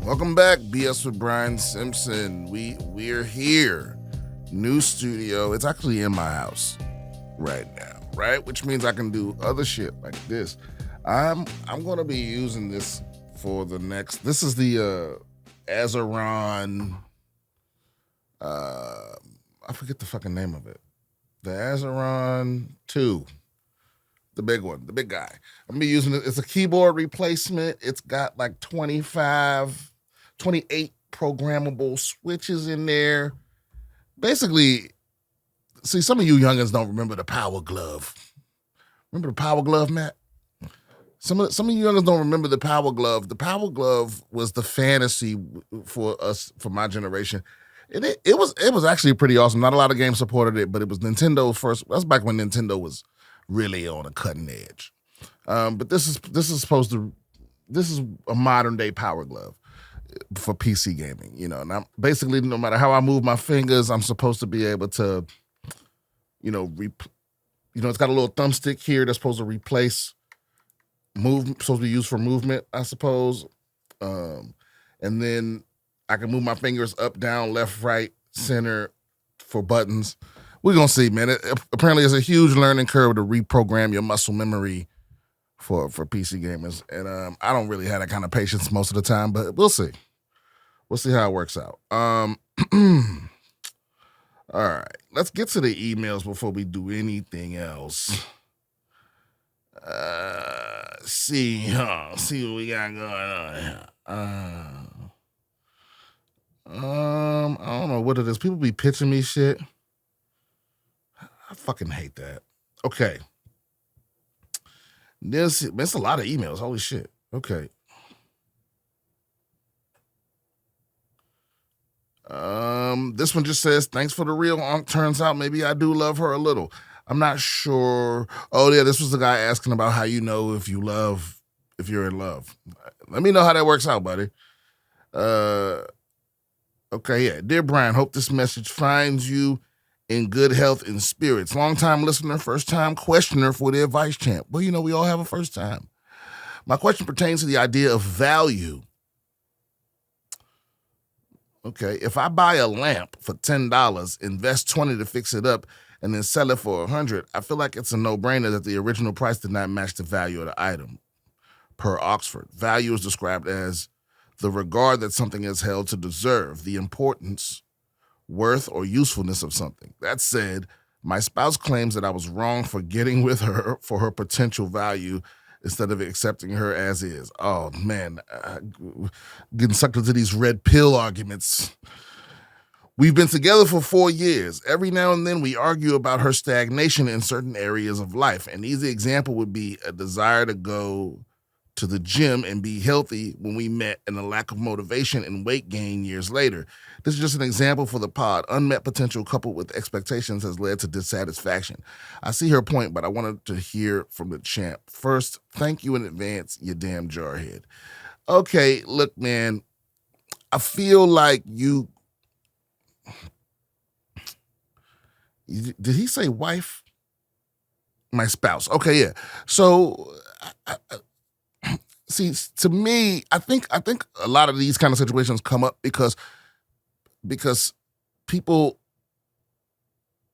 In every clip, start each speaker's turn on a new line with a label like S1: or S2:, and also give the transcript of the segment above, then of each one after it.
S1: Welcome back, BS with Brian Simpson. We're here. New studio. It's actually in my house right now, right? Which means I can do other shit like this. I'm gonna be using this for the next. This is the Azeron. I forget the fucking name of it. The Azeron 2. The big one, the big guy. I'm gonna be using it. It's a keyboard replacement. It's got like 28 programmable switches in there. Basically, see, some of you youngins don't remember the Power Glove. Remember the Power Glove, Matt? Some of you youngins don't remember the Power Glove. The Power Glove was the fantasy for us, for my generation. It was actually pretty awesome. Not a lot of games supported it, but it was Nintendo's first. That's back when Nintendo was really on a cutting edge. But this is a modern day Power Glove for PC gaming, you know. And I'm basically, no matter how I move my fingers, I'm supposed to be able to, it's got a little thumbstick here that's supposed to replace supposed to be used for movement, I suppose. And then I can move my fingers up, down, left, right, center for buttons. We're gonna see, man. Apparently, it's a huge learning curve to reprogram your muscle memory for PC gamers, and I don't really have that kind of patience most of the time, but we'll see. We'll see how it works out. All right, let's get to the emails before we do anything else. See what we got going on here. I don't know what it is. People be pitching me shit. I fucking hate that. Okay. It's a lot of emails. Holy shit. Okay. This one just says, thanks for the real unk. Turns out maybe I do love her a little. I'm not sure. Oh, yeah, this was the guy asking about how you know if you're in love. Let me know how that works out, buddy. Okay, yeah. Dear Brian, hope this message finds you in good health and spirits. Long-time listener, first-time questioner for the advice champ. Well, we all have a first time. My question pertains to the idea of value. Okay, if I buy a lamp for $10, invest $20 to fix it up, and then sell it for $100, I feel like it's a no-brainer that the original price did not match the value of the item. Per Oxford, value is described as the regard that something is held to deserve, the importance, worth, or usefulness of something. That said, my spouse claims that I was wrong for getting with her for her potential value instead of accepting her as is. Oh, man, getting sucked into these red pill arguments. We've been together for 4 years. Every now and then we argue about her stagnation in certain areas of life. An easy example would be a desire to go to the gym and be healthy when we met, and a lack of motivation and weight gain years later. This is just an example for the pod. Unmet potential coupled with expectations has led to dissatisfaction. I see her point, but I wanted to hear from the champ. First, thank you in advance, you damn jarhead. Okay, look, man, I feel like you... Did he say wife? My spouse. Okay, yeah. So... See, to me, I think a lot of these kind of situations come up because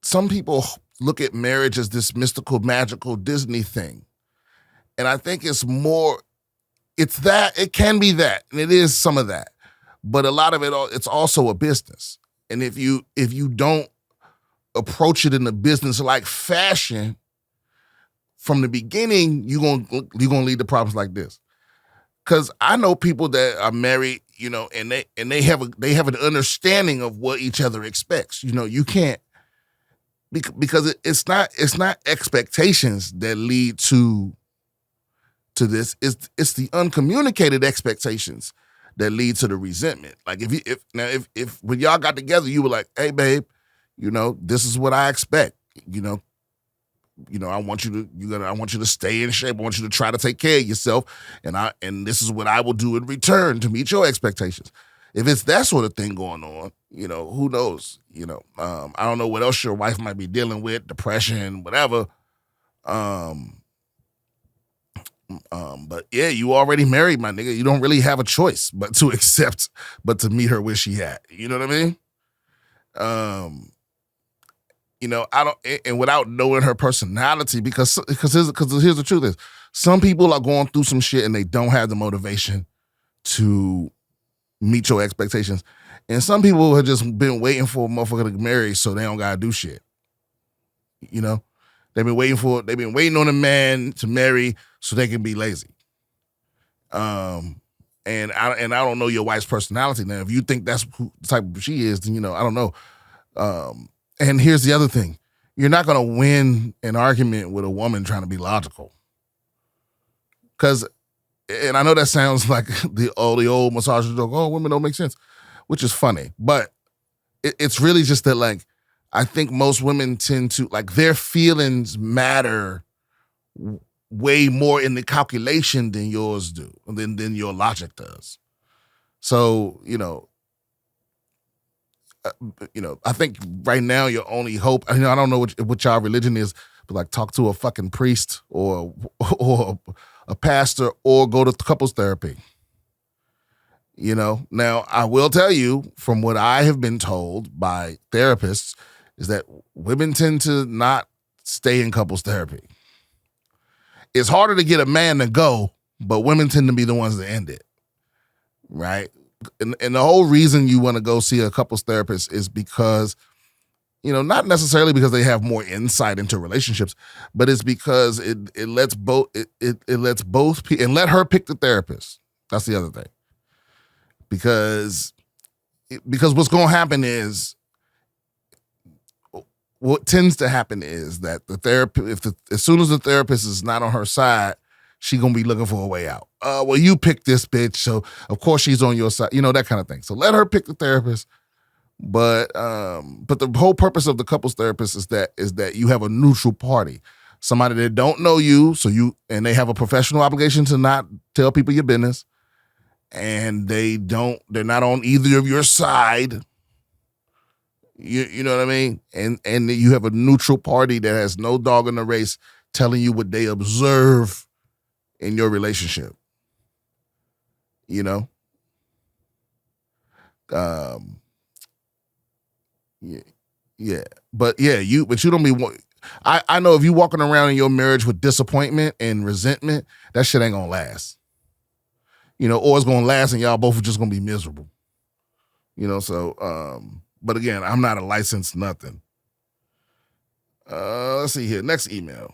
S1: some people look at marriage as this mystical, magical Disney thing. And I think it can be that, and it is some of that. But a lot of it's also a business. And if you don't approach it in a business-like fashion from the beginning, you're gonna lead to problems like this. Because I know people that are married, and they have an understanding of what each other expects. You can't, because it's not expectations that lead to this. It's the uncommunicated expectations that lead to the resentment. Like if when y'all got together, you were like, hey babe, this is what I expect. I want you to stay in shape. I want you to try to take care of yourself, and this is what I will do in return to meet your expectations. If it's that sort of thing going on, who knows? I don't know what else your wife might be dealing with, depression, whatever. But yeah, you already married, my nigga. You don't really have a choice but to meet her where she at. You know what I mean? I don't, and without knowing her personality, because here's the truth is, some people are going through some shit and they don't have the motivation to meet your expectations. And some people have just been waiting for a motherfucker to get married so they don't gotta do shit. You know? They've been waiting on a man to marry so they can be lazy. And I don't know your wife's personality. Now, if you think that's the type of she is, then I don't know. And here's the other thing. You're not gonna win an argument with a woman trying to be logical. And I know that sounds like the old massage joke, oh, women don't make sense, which is funny. But it's really just that, like, I think most women tend to, like, their feelings matter way more in the calculation than yours do, than your logic does. So, I think right now your only hope, I don't know what y'all religion is, but like talk to a fucking priest or a pastor or go to couples therapy. Now I will tell you from what I have been told by therapists is that women tend to not stay in couples therapy. It's harder to get a man to go, but women tend to be the ones that end it, right? And the whole reason you want to go see a couples therapist is because, not necessarily because they have more insight into relationships, but it's because it lets both and let her pick the therapist. That's the other thing. Because what's going to happen is, what tends to happen is that the therapist, as soon as the therapist is not on her side, she gonna be looking for a way out. Well, you picked this bitch, so of course she's on your side. That kind of thing. So let her pick the therapist. But the whole purpose of the couples therapist is that you have a neutral party, somebody that don't know you, and they have a professional obligation to not tell people your business, and they're not on either of your side. You know what I mean? And you have a neutral party that has no dog in the race telling you what they observe in your relationship. Yeah. But you don't be, I know if you walking around in your marriage with disappointment and resentment, that shit ain't gonna last. Or it's gonna last and y'all both are just gonna be miserable. But again, I'm not a licensed nothing. Let's see here. Next email.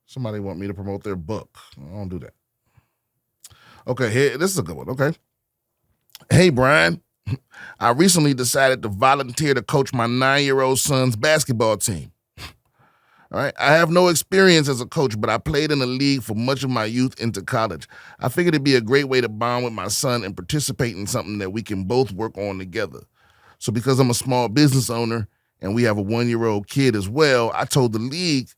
S1: Somebody want me to promote their book. I don't do that. Okay, here, this is a good one, okay? Hey, Brian. I recently decided to volunteer to coach my 9-year-old son's basketball team. All right. I have no experience as a coach, but I played in a league for much of my youth into college. I figured it'd be a great way to bond with my son and participate in something that we can both work on together. So because I'm a small business owner and we have a 1-year-old kid as well, I told the league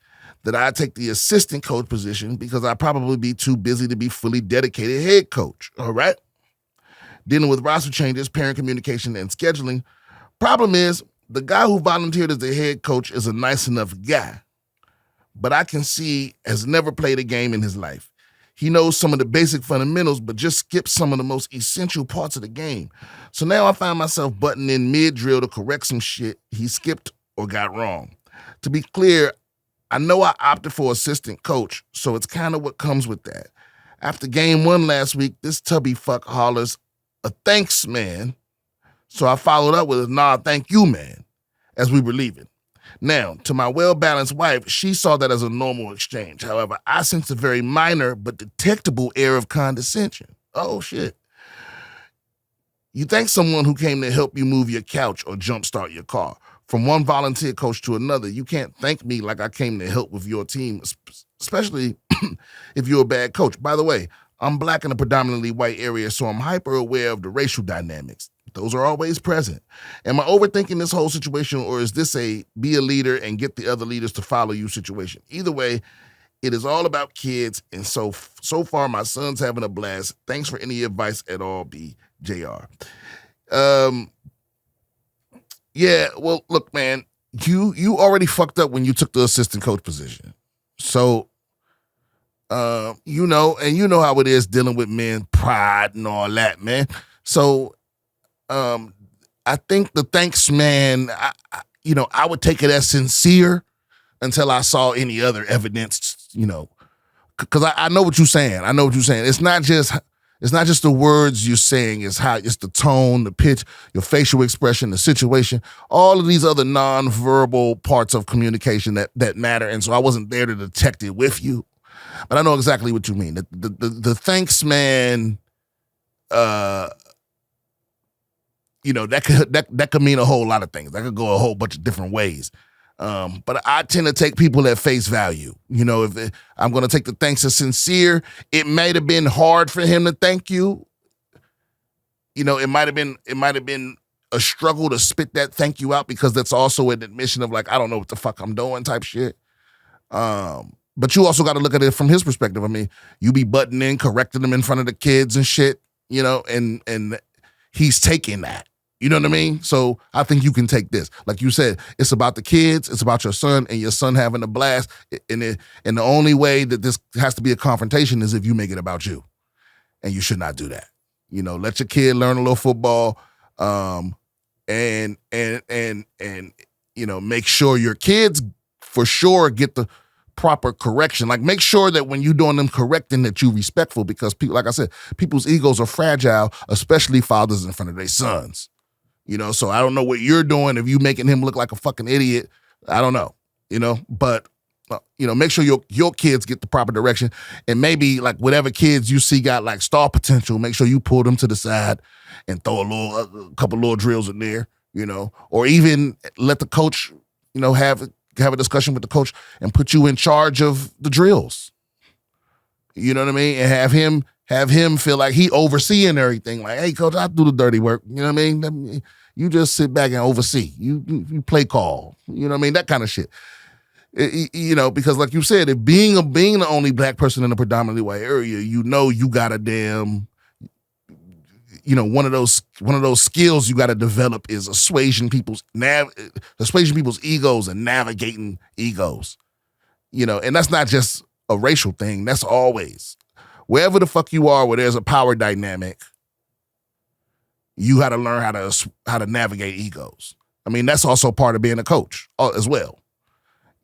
S1: that I'd take the assistant coach position because I'd probably be too busy to be fully dedicated head coach. All right. Dealing with roster changes, parent communication, and scheduling. Problem is, the guy who volunteered as the head coach is a nice enough guy, but I can see has never played a game in his life. He knows some of the basic fundamentals, but just skips some of the most essential parts of the game. So now I find myself butting in mid-drill to correct some shit he skipped or got wrong. To be clear, I know I opted for assistant coach, so it's kind of what comes with that. After game 1 last week, this tubby fuck hollers, a thanks, man. So I followed up with a nah, thank you, man, as we were leaving. Now, to my well-balanced wife, she saw that as a normal exchange. However, I sensed a very minor but detectable air of condescension. Oh, shit. You thank someone who came to help you move your couch or jumpstart your car. From one volunteer coach to another, you can't thank me like I came to help with your team, especially if you're a bad coach. By the way, I'm black in a predominantly white area, so I'm hyper aware of the racial dynamics. Those are always present. Am I overthinking this whole situation, or is this a be a leader and get the other leaders to follow you situation? Either way, it is all about kids, and so far my son's having a blast. Thanks for any advice at all, BJR. Yeah, well, look, man, you already fucked up when you took the assistant coach position. So You know, and you know how it is dealing with men, pride and all that, man. So I think the thanks, man, I would take it as sincere until I saw any other evidence, because I know what you're saying. I know what you're saying. It's not just the words you're saying, it's the tone, the pitch, your facial expression, the situation, all of these other nonverbal parts of communication that matter. And so I wasn't there to detect it with you, but I know exactly what you mean. The thanks, man, that could mean a whole lot of things. That could go a whole bunch of different ways. But I tend to take people at face value. If I'm going to take the thanks as sincere, it might have been hard for him to thank you. It might have been a struggle to spit that thank you out, because that's also an admission of like, I don't know what the fuck I'm doing type shit. But you also got to look at it from his perspective. I mean, you be butting in, correcting him in front of the kids and shit, and he's taking that. You know what I mean? So I think you can take this. Like you said, it's about the kids, it's about your son, and your son having a blast. And the only way that this has to be a confrontation is if you make it about you. And you should not do that. Let your kid learn a little football, and make sure your kids for sure get the proper correction. Like, make sure that when you're doing them correcting that you respectful, because people, like I said, people's egos are fragile, especially fathers in front of their sons. So I don't know what you're doing. If you making him look like a fucking idiot, I don't know, but, make sure your kids get the proper direction, and maybe like whatever kids you see got like star potential, make sure you pull them to the side and throw a couple little drills in there, or even let the coach, have a discussion with the coach and put you in charge of the drills. You know what I mean? And have him feel like he overseeing everything. Like, hey, coach, I do the dirty work. You know what I mean? You just sit back and oversee. You play call. You know what I mean? That kind of shit. Because like you said, if being the only black person in a predominantly white area, you got a damn, one of those skills you got to develop is assuaging people's egos and navigating egos. And that's not just a racial thing. That's always. Wherever the fuck you are, where there's a power dynamic, you got to learn how to navigate egos. I mean, that's also part of being a coach as well,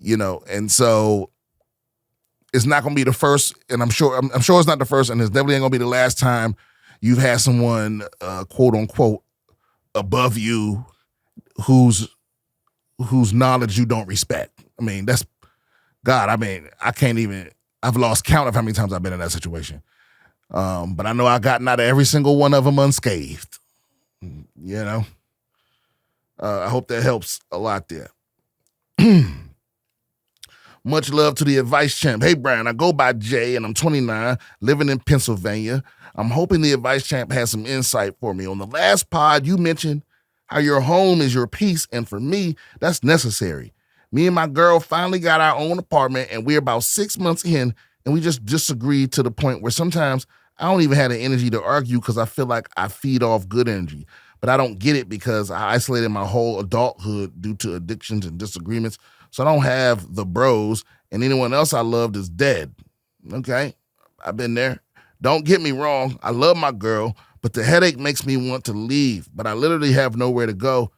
S1: And so it's not going to be the first, and I'm sure it's not the first, and it's definitely ain't going to be the last time you've had someone, quote unquote, above you, whose knowledge you don't respect. I mean, that's God. I mean, I've lost count of how many times I've been in that situation. But I know I've gotten out of every single one of them unscathed. I hope that helps a lot there. Much love to the advice champ. Hey, Brian, I go by Jay, and I'm 29, living in Pennsylvania. I'm hoping the advice champ has some insight for me. On the last pod, you mentioned how your home is your peace, and for me, that's necessary. Me and my girl finally got our own apartment, and we're about 6 months in, and we just disagreed to the point where sometimes I don't even have the energy to argue because I feel like I feed off good energy. But I don't get it because I isolated my whole adulthood due to addictions and disagreements, so I don't have the bros, and anyone else I loved is dead. Okay, I've been there. Don't get me wrong, I love my girl, but the headache makes me want to leave, but I literally have nowhere to go.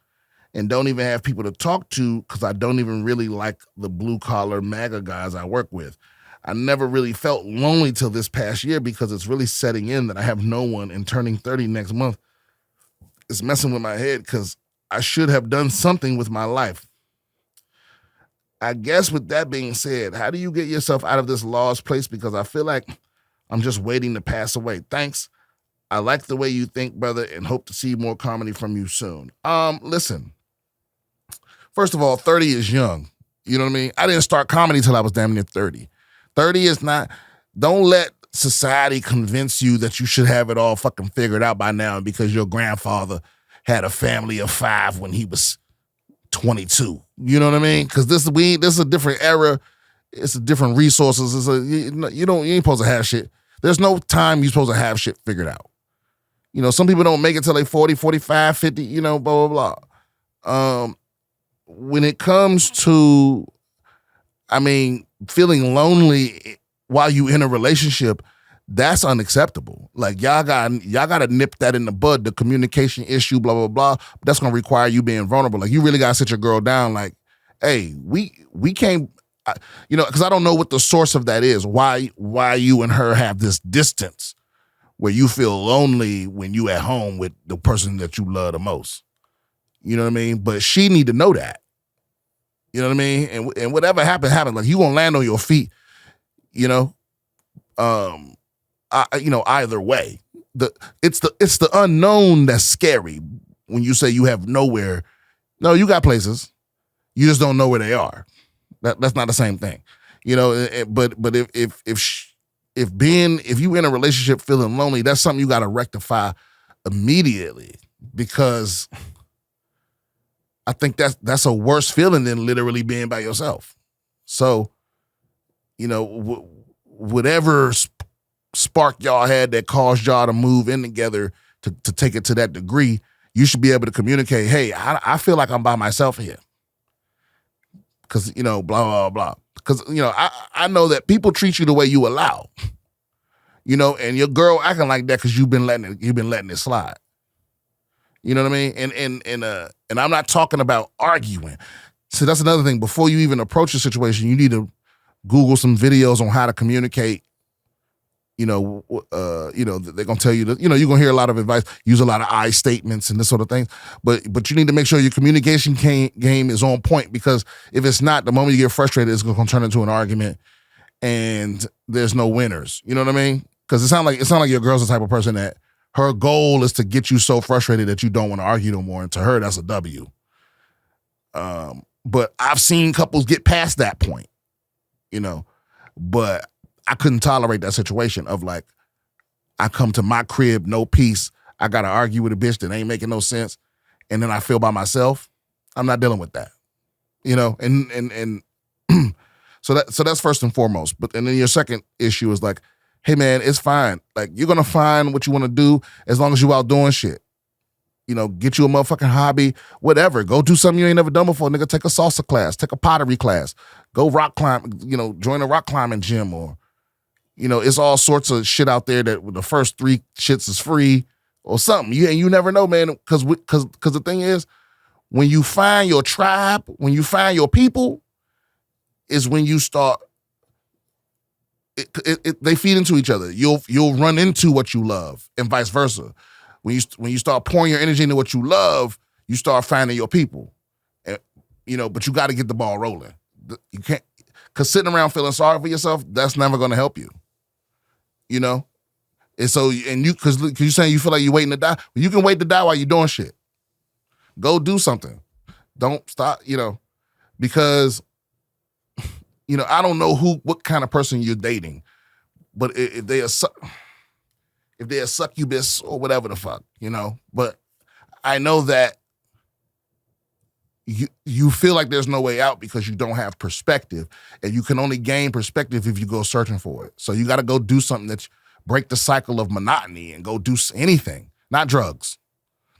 S1: And don't even have people to talk to because I don't even really like the blue-collar MAGA guys I work with. I never really felt lonely till this past year because it's really setting in that I have no one, and turning 30 next month is messing with my head because I should have done something with my life. I guess with that being said, how do you get yourself out of this lost place? Because I feel like I'm just waiting to pass away. Thanks. I like the way you think, brother, and hope to see more comedy from you soon. Listen. First of all, 30 is young. You know what I mean? I didn't start comedy till I was damn near 30. 30 is not, don't let society convince you that you should have it all fucking figured out by now because your grandfather had a family of 5 when he was 22. You know what I mean? Because this is a different era. It's a different resources. You ain't supposed to have shit. There's no time you're supposed to have shit figured out. Some people don't make it till they 40, 45, 50, blah, blah, blah. When it comes to, feeling lonely while you in a relationship, that's unacceptable. Like y'all gotta nip that in the bud, the communication issue, blah, blah, blah. That's gonna require you being vulnerable. Like you really gotta sit your girl down like, hey, we can't, because I don't know what the source of that is. Why you and her have this distance where you feel lonely when you at home with the person that you love the most. You know what I mean? But she need to know that. You know what I mean? And whatever happened. Like you gonna land on your feet, either way. It's the unknown that's scary when you say you have nowhere. No, you got places. You just don't know where they are. That's not the same thing. But if you in a relationship feeling lonely, that's something you got to rectify immediately, because I think that's a worse feeling than literally being by yourself. So, whatever spark y'all had that caused y'all to move in together to take it to that degree, you should be able to communicate, hey, I feel like I'm by myself here. Because, blah, blah, blah. Because, I know that people treat you the way you allow, and your girl acting like that because you've been letting it slide. You know what I mean? And I'm not talking about arguing. So that's another thing. Before you even approach the situation, you need to Google some videos on how to communicate. They're gonna tell you that, you're gonna hear a lot of advice, use a lot of I statements and this sort of thing. But you need to make sure your communication game is on point, because if it's not, the moment you get frustrated, it's gonna turn into an argument and there's no winners. You know what I mean? Because it sounds like your girl's the type of person that her goal is to get you so frustrated that you don't want to argue no more. And to her, that's a W. But I've seen couples get past that point, but I couldn't tolerate that situation of like, I come to my crib, no peace. I got to argue with a bitch that ain't making no sense. And then I feel by myself. I'm not dealing with that, and so that's first and foremost. And then your second issue is like, hey man, it's fine. Like you're going to find what you want to do as long as you out doing shit. Get you a motherfucking hobby, whatever. Go do something you ain't never done before. Nigga, take a salsa class, take a pottery class, go rock climb, join a rock climbing gym, or, it's all sorts of shit out there that the first 3 shits is free or something. You never know, man, because the thing is, when you find your tribe, when you find your people, is when you start, they feed into each other. You'll run into what you love and vice versa. When you start pouring your energy into what you love, you start finding your people. And, but you got to get the ball rolling. You can't, because sitting around feeling sorry for yourself, that's never going to help you. And so, because you're saying you feel like you're waiting to die. You can wait to die while you're doing shit. Go do something. Don't stop, because, I don't know what kind of person you're dating, but if they are a succubus or whatever the fuck, but I know that you feel like there's no way out because you don't have perspective, and you can only gain perspective if you go searching for it. So you got to go do something that break the cycle of monotony and go do anything, not drugs.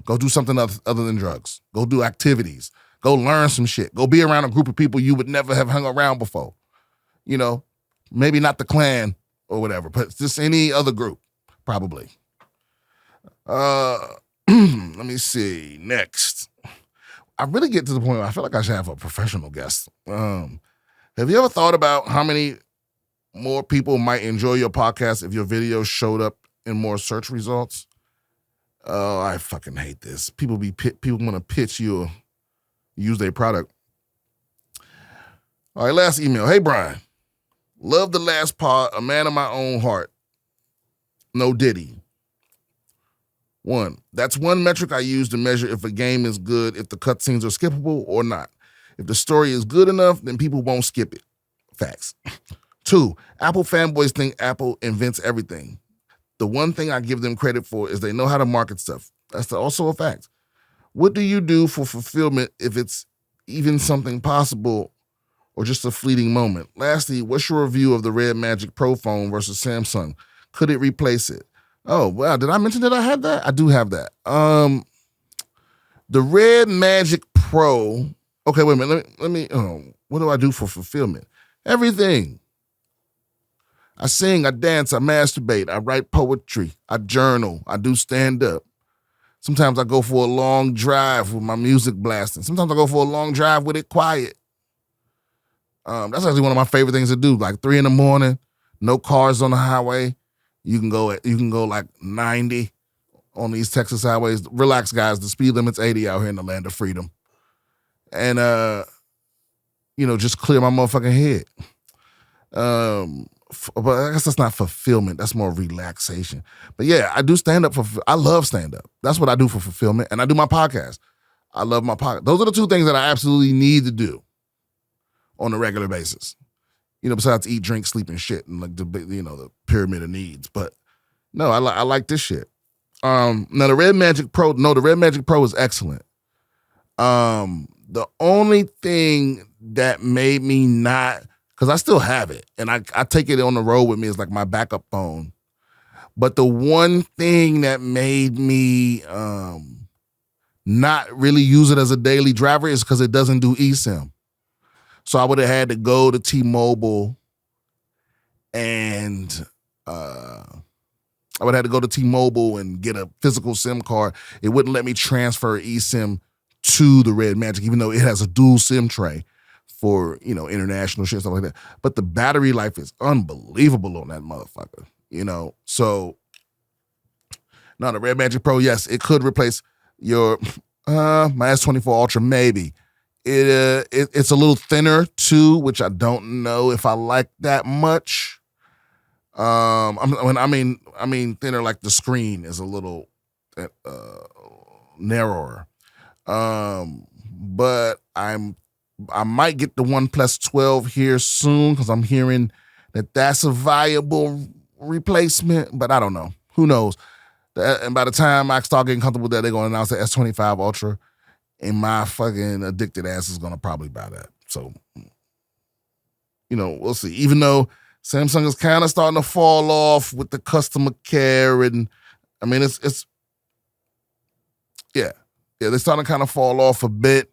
S1: Go do something other than drugs. Go do activities. Go learn some shit. Go be around a group of people you would never have hung around before. Maybe not the Klan or whatever, but just any other group, probably. Let me see. Next. I really get to the point where I feel like I should have a professional guest. Have you ever thought about how many more people might enjoy your podcast if your videos showed up in more search results? Oh, I fucking hate this. People want to pitch you or use their product. All right, last email. Hey, Brian. Love the last part. A man of my own heart. No Diddy. 1. That's one metric I use to measure if a game is good, if the cutscenes are skippable or not. If the story is good enough, then people won't skip it. Facts. 2. Apple fanboys think Apple invents everything. The one thing I give them credit for is they know how to market stuff. That's also a fact. What do you do for fulfillment if it's even something possible or just a fleeting moment? Lastly, what's your review of the REDMAGIC Pro phone versus Samsung? Could it replace it? Oh, wow. Did I mention that I had that? I do have that. The REDMAGIC Pro. Okay, wait a minute. Let me what do I do for fulfillment? Everything. I sing, I dance, I masturbate, I write poetry, I journal, I do stand-up. Sometimes I go for a long drive with my music blasting. Sometimes I go for a long drive with it quiet. That's actually one of my favorite things to do. Like 3 a.m, no cars on the highway. You can go like 90 on these Texas highways. Relax, guys. The speed limit's 80 out here in the land of freedom. And just clear my motherfucking head. But I guess that's not fulfillment. That's more relaxation. But yeah, I do stand up I love stand up. That's what I do for fulfillment. And I do my podcast. I love my podcast. Those are the two things that I absolutely need to do on a regular basis. Besides eat, drink, sleep, and shit, and like the pyramid of needs. But no, I like this shit. Now the REDMAGIC Pro is excellent. The only thing that made me not, because I still have it, and I take it on the road with me as like my backup phone. But the one thing that made me not really use it as a daily driver is because it doesn't do eSIM. So I would have had to go to T-Mobile and get a physical SIM card. It wouldn't let me transfer eSIM to the REDMAGIC, even though it has a dual SIM tray for, international shit, stuff like that. But the battery life is unbelievable on that motherfucker, So, no, the REDMAGIC Pro, yes, it could replace your, my S24 Ultra, maybe. It's a little thinner too, which I don't know if I like that much. I mean thinner, like the screen is a little narrower. But I might get the OnePlus 12 here soon because I'm hearing that that's a viable replacement, but I don't know. Who knows? And by the time I start getting comfortable with that, they're going to announce the S25 Ultra. And my fucking addicted ass is going to probably buy that. So, we'll see. Even though Samsung is kind of starting to fall off with the customer care. And, I mean, they're starting to kind of fall off a bit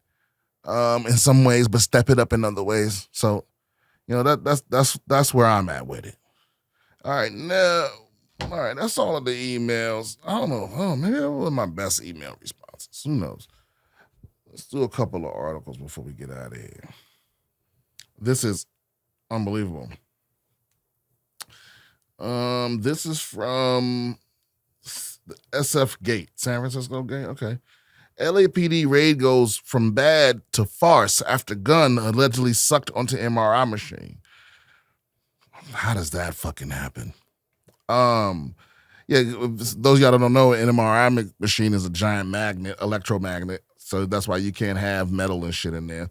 S1: in some ways, but step it up in other ways. So, that's where I'm at with it. All right, that's all of the emails. I don't know. Oh, maybe that was my best email responses. Who knows? Let's do a couple of articles before we get out of here. This is unbelievable. This is from the SF Gate, San Francisco Gate. Okay. LAPD raid goes from bad to farce after gun allegedly sucked onto MRI machine. How does that fucking happen? Those of y'all that don't know, an MRI machine is a giant electromagnet. So that's why you can't have metal and shit in there.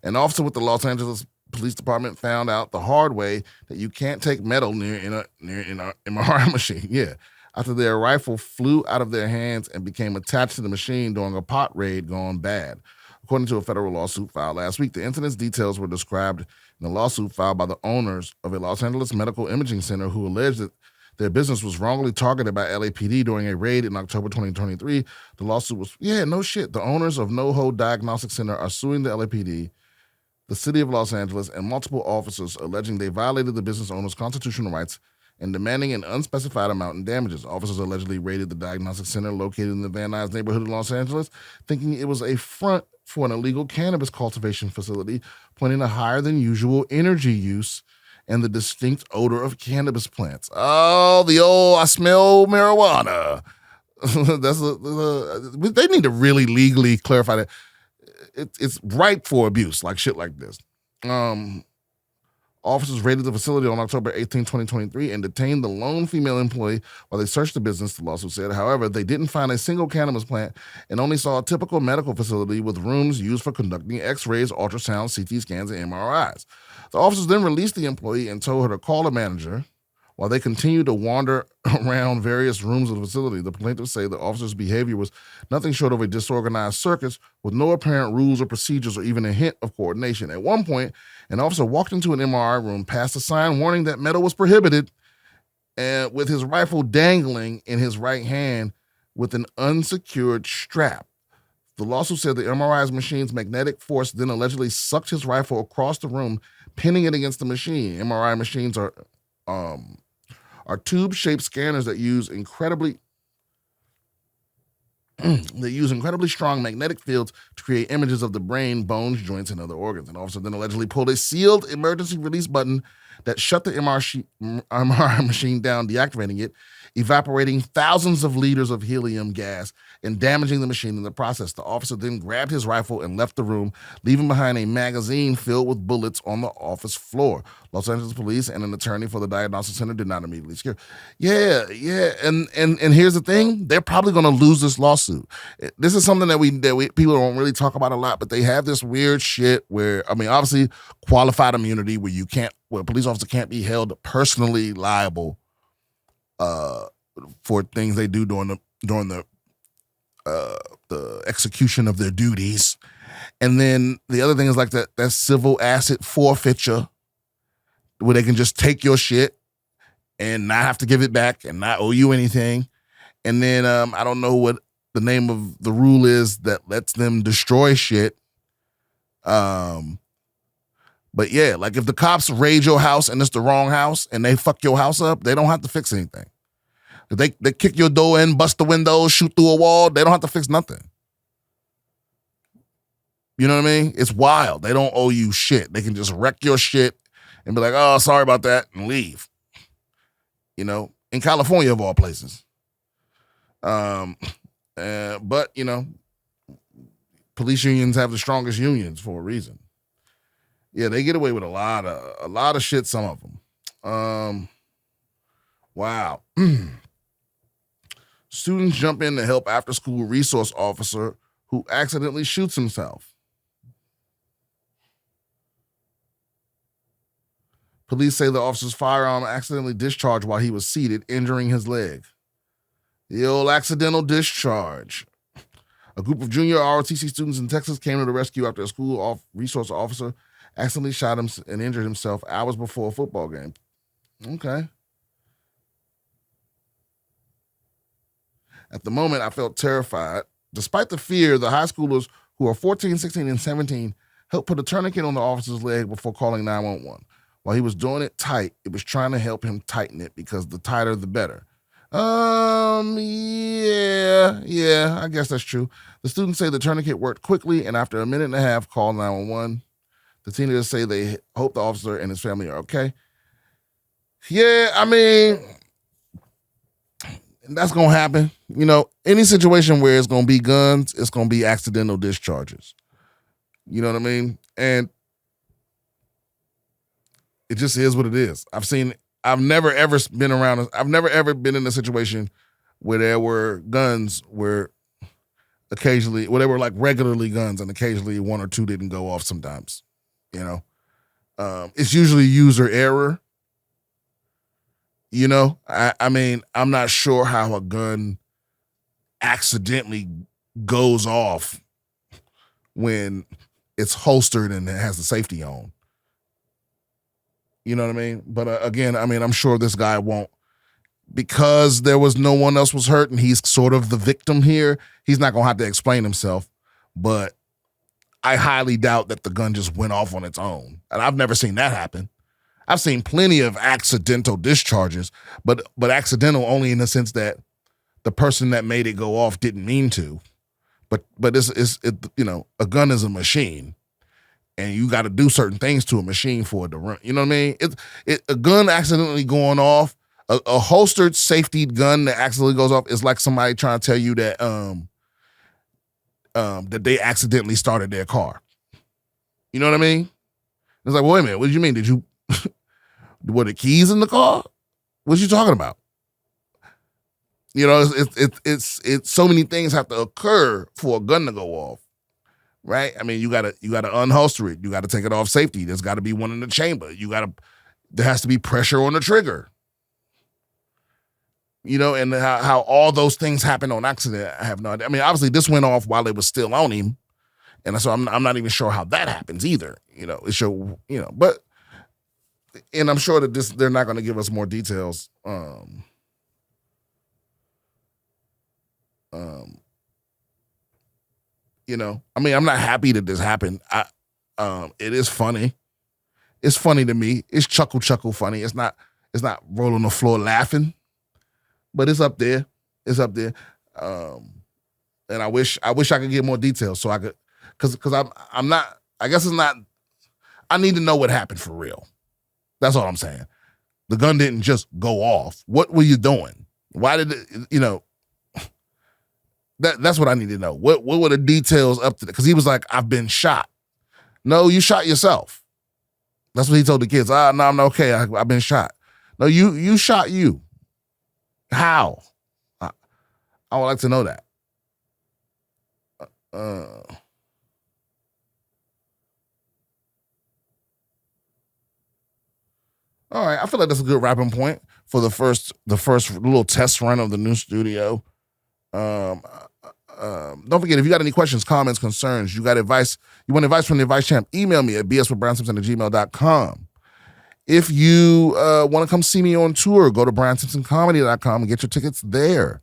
S1: An officer with the Los Angeles Police Department found out the hard way that you can't take metal near an MRI machine. Yeah. After their rifle flew out of their hands and became attached to the machine during a pot raid gone bad. According to a federal lawsuit filed last week, the incident's details were described in a lawsuit filed by the owners of a Los Angeles medical imaging center who alleged that their business was wrongly targeted by LAPD during a raid in October 2023. The lawsuit was, the owners of NoHo Diagnostic Center are suing the LAPD, the city of Los Angeles, and multiple officers alleging they violated the business owner's constitutional rights and demanding an unspecified amount in damages. Officers allegedly raided the diagnostic center located in the Van Nuys neighborhood of Los Angeles, thinking it was a front for an illegal cannabis cultivation facility, pointing to higher than usual energy use and the distinct odor of cannabis plants. Oh, the old, I smell marijuana. They need to really legally clarify that. It's ripe for abuse, like shit like this. Officers raided the facility on October 18, 2023 and detained the lone female employee while they searched the business, the lawsuit said. However, they didn't find a single cannabis plant and only saw a typical medical facility with rooms used for conducting x-rays, ultrasounds, CT scans, and MRIs. The officers then released the employee and told her to call a manager while they continued to wander around various rooms of the facility. The plaintiffs say the officers' behavior was nothing short of a disorganized circus with no apparent rules or procedures or even a hint of coordination. At one point, an officer walked into an MRI room past a sign warning that metal was prohibited and with his rifle dangling in his right hand with an unsecured strap. The lawsuit said the MRI machine's magnetic force then allegedly sucked his rifle across the room, pinning it against the machine. MRI machines are are tube-shaped scanners that use incredibly strong magnetic fields to create images of the brain, bones, joints, and other organs. An officer then allegedly pulled a sealed emergency release button that shut the MRI machine down, deactivating it, evaporating thousands of liters of helium gas and damaging the machine in the process. The officer then grabbed his rifle and left the room, leaving behind a magazine filled with bullets on the office floor. Los Angeles police and an attorney for the diagnostic center did not immediately secure. Yeah. And here's the thing. They're probably going to lose this lawsuit. This is something that we people don't really talk about a lot, but they have this weird shit where, I mean, obviously qualified immunity where a police officer can't be held personally liable for things they do during the execution of their duties. And then the other thing is like that civil asset forfeiture where they can just take your shit and not have to give it back and not owe you anything. And then I don't know what the name of the rule is that lets them destroy shit. But yeah, like if the cops raid your house and it's the wrong house and they fuck your house up, they don't have to fix anything. If they kick your door in, bust the windows, shoot through a wall, they don't have to fix nothing. You know what I mean? It's wild. They don't owe you shit. They can just wreck your shit and be like, oh, sorry about that, and leave. You know, in California of all places. But, you know, police unions have the strongest unions for a reason. Yeah, they get away with a lot of shit, some of them. Wow. Students jump in to help after-school resource officer who accidentally shoots himself. Police say the officer's firearm accidentally discharged while he was seated, injuring his leg. The old accidental discharge. A group of junior ROTC students in Texas came to the rescue after a school resource officer accidentally shot him and injured himself hours before a football game. Okay. At the moment, I felt terrified. Despite the fear, the high schoolers who are 14, 16, and 17 helped put a tourniquet on the officer's leg before calling 911. While he was doing it tight, it was trying to help him tighten it because the tighter, the better. Yeah, I guess that's true. The students say the tourniquet worked quickly, and after a minute and a half, called 911. The teenagers say they hope the officer and his family are okay. Yeah, I mean, that's going to happen. You know, any situation where it's going to be guns, it's going to be accidental discharges. You know what I mean? And it just is what it is. I've never ever been in a situation where there were guns where occasionally, where they were like regularly guns and occasionally one or two didn't go off sometimes. You know, it's usually user error. You know, I mean, I'm not sure how a gun accidentally goes off when it's holstered and it has the safety on. You know what I mean? But again, I mean, I'm sure this guy won't, because there was no one else was hurt and he's sort of the victim here. He's not going to have to explain himself, but I highly doubt that the gun just went off on its own. And I've never seen that happen. I've seen plenty of accidental discharges, but accidental only in the sense that the person that made it go off didn't mean to. But it's you know, a gun is a machine, and you got to do certain things to a machine for it to run. You know what I mean? A gun accidentally going off, a holstered safety gun that accidentally goes off is like somebody trying to tell you that that they accidentally started their car. You know what I mean? It's like, well, wait a minute, what did you mean? Did you were the keys in the car? What you talking about? You know, it's so many things have to occur for a gun to go off, right? I mean, you gotta unholster it. You gotta take it off safety. There's got to be one in the chamber. There has to be pressure on the trigger. You know, and how all those things happen on accident, I have no idea. I mean, obviously this went off while it was still on him, and so I'm not even sure how that happens either. You know, it should, you know, but. And I'm sure that they're not going to give us more details. You know, I mean, I'm not happy that this happened. It is funny. It's funny to me. It's chuckle funny. It's not It's not rolling on the floor laughing, but it's up there. It's up there. And I wish I could get more details so I could, because I'm not. I guess it's not. I need to know what happened for real. That's all I'm saying. The gun didn't just go off. What were you doing? Why did it? That's what I need to know. What were the details up to? Because he was like, "I've been shot." No, you shot yourself. That's what he told the kids. No, I'm not okay. I've been shot. No, you shot you. How? I would like to know that. All right, I feel like that's a good wrapping point for the first little test run of the new studio. Don't forget, if you got any questions, comments, concerns, you got advice, you want advice from the advice champ, email me at BSwithBrianSimpson@gmail.com. If you want to come see me on tour, go to BrianSimpsonComedy.com and get your tickets there.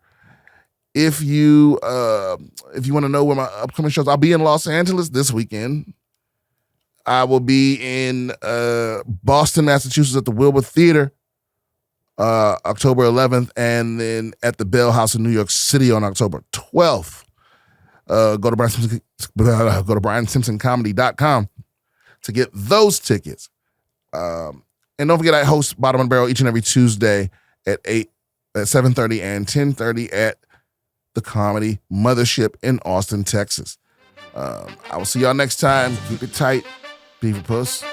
S1: If you want to know where my upcoming shows, I'll be in Los Angeles this weekend. I will be in Boston, Massachusetts at the Wilbur Theater October 11th, and then at the Bell House in New York City on October 12th. Go to BrianSimpsonComedy.com to get those tickets. And don't forget, I host Bottom of the Barrel each and every Tuesday at 7:30 and 10:30 at the Comedy Mothership in Austin, Texas. I will see y'all next time. Keep it tight. Beaver Puss.